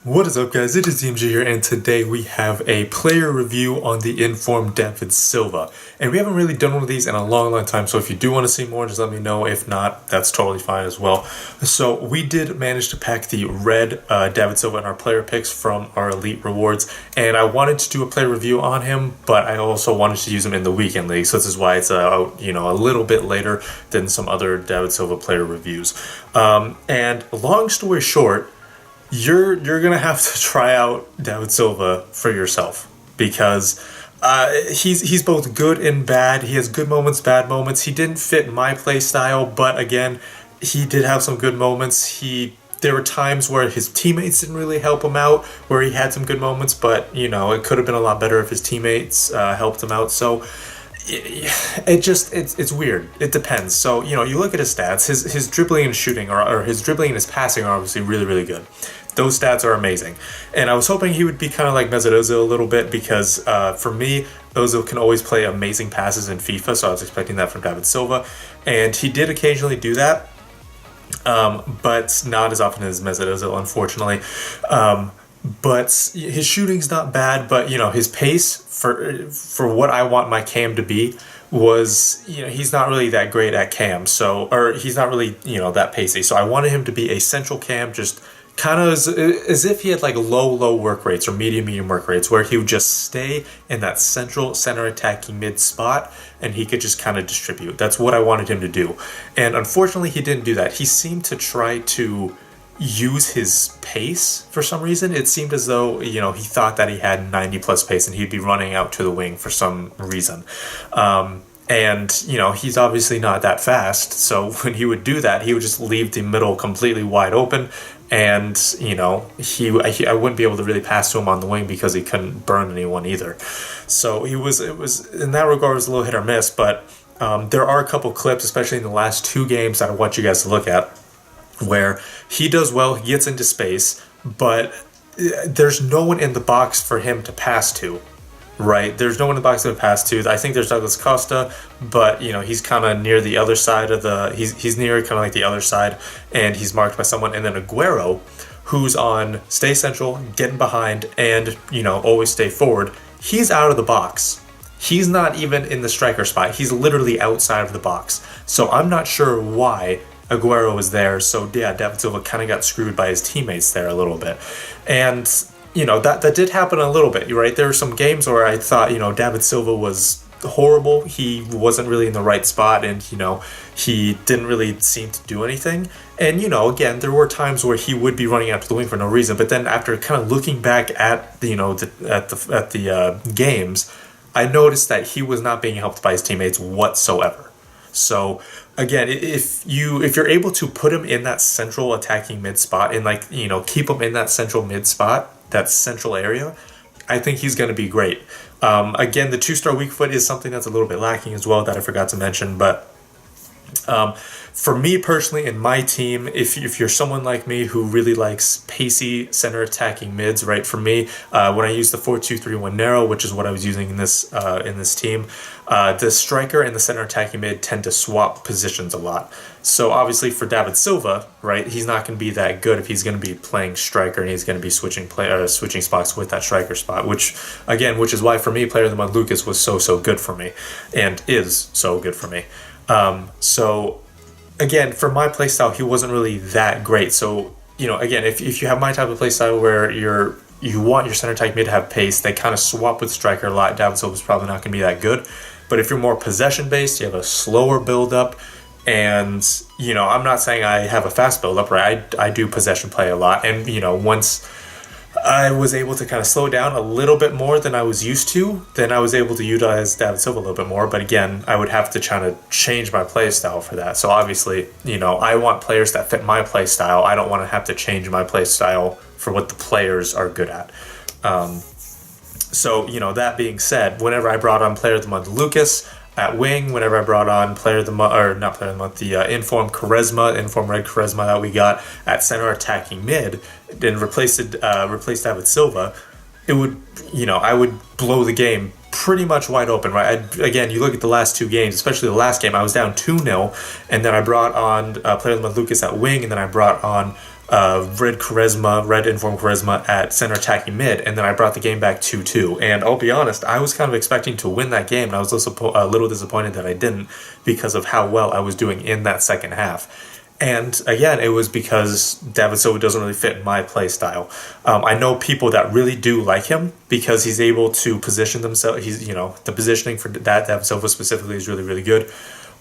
What is up, guys? It is DMG here, and today we have a player review on the informed David Silva. And we haven't really done one of these in a long time, so if you do want to see more, just let me know. If not, that's totally fine as well. So we did manage to pack the red David Silva in our player picks from our Elite Rewards, and I wanted to do a player review on him, but I also wanted to use him in the Weekend League, so this is why it's a little bit later than some other David Silva player reviews. And long story short, you're gonna have to try out David Silva for yourself because he's both good and bad. He has good moments, bad moments. He didn't fit my play style, but again, he did have some good moments. There were times where his teammates didn't really help him out, where he had some good moments, but it could have been a lot better if his teammates helped him out. So it's weird. It depends. So you look at his stats. His dribbling and shooting, or his dribbling and his passing, are obviously really good. Those stats are amazing, and I was hoping he would be kind of like Maestro a little bit because for me, Ozil can always play amazing passes in FIFA, so I was expecting that from David Silva, and he did occasionally do that, but not as often as Maestro, unfortunately. But his shooting's not bad, but his pace for what I want my cam to be was, he's not really that great at cam, or he's not really that pacey. So I wanted him to be a central cam, just kind of as if he had like low work rates or medium work rates, where he would just stay in that central center attacking mid spot and he could just kind of distribute. That's what I wanted him to do, and unfortunately he didn't do that. He seemed to try to use his pace for some reason. It seemed as though he thought that he had 90 plus pace and he'd be running out to the wing for some reason. And he's obviously not that fast, so when he would do that, he would just leave the middle completely wide open, and I wouldn't be able to really pass to him on the wing because he couldn't burn anyone either. So it was in that regard, it was a little hit or miss. But there are a couple clips, especially in the last two games, that I want you guys to look at, where he does well, he gets into space, but there's no one in the box for him to pass to. Right, there's no one in the box to pass to. I think there's Douglas Costa, but he's kind of near the other side of the. He's near kind of like the other side, and he's marked by someone. And then Aguero, who's on stay central, getting behind, and always stay forward. He's out of the box. He's not even in the striker spot. He's literally outside of the box. So I'm not sure why Aguero was there. So yeah, David Silva kind of got screwed by his teammates there a little bit, and. That did happen a little bit, right? There were some games where I thought, David Silva was horrible. He wasn't really in the right spot, and, he didn't really seem to do anything. And, again, there were times where he would be running out to the wing for no reason. But then after kind of looking back at, the games, I noticed that he was not being helped by his teammates whatsoever. So again, if you're able to put him in that central attacking mid spot and keep him in that central mid spot, that central area, I think he's going to be great. Again, the 2-star weak foot is something that's a little bit lacking as well that I forgot to mention, but for me personally, in my team, if you're someone like me who really likes pacey center attacking mids, right? For me, when I use the 4-2-3-1 narrow, which is what I was using in this team, the striker and the center attacking mid tend to swap positions a lot. So obviously for David Silva, right, he's not going to be that good if he's going to be playing striker and he's going to be switching spots with that striker spot. Which is why for me, player of the month Lucas was so good for me, and is so good for me. So again, for my playstyle, he wasn't really that great. So, again, if you have my type of playstyle where you want your center type mid to have pace, they kind of swap with striker a lot. David Silva's probably not going to be that good. But if you're more possession based, you have a slower build up, and I'm not saying I have a fast build up, right? I do possession play a lot, and once I was able to kind of slow down a little bit more than I was used to, then I was able to utilize David Silva a little bit more. But again, I would have to try to change my play style for that. So obviously, I want players that fit my play style. I don't want to have to change my play style for what the players are good at. So that being said, whenever I brought on player of the month Lucas at wing, whenever I brought on player of the month, or not player of the month, the informed red charisma that we got at center attacking mid, and replaced David Silva, it would, I would blow the game pretty much wide open, right? Again, you look at the last two games, especially the last game, I was down 2-0, and then I brought on player of the month Lucas at wing, and then I brought on Red Informed Charisma at center attacking mid, and then I brought the game back 2-2. And I'll be honest, I was kind of expecting to win that game, and I was a little disappointed that I didn't because of how well I was doing in that second half. And again, it was because David Silva doesn't really fit my play style. I know people that really do like him because he's able to position themselves. The positioning for that David Silva specifically is really, really good.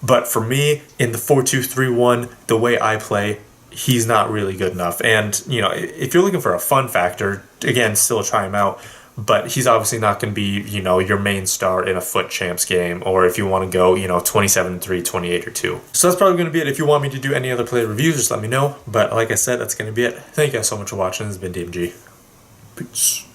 But for me, in the 4-2-3-1, the way I play, he's not really good enough. And, if you're looking for a fun factor, again, still try him out. But he's obviously not going to be, your main star in a FUT Champs game, or if you want to go, 27-3, 28-2. So that's probably going to be it. If you want me to do any other player reviews, just let me know. But like I said, that's going to be it. Thank you guys so much for watching. This has been DMG. Peace.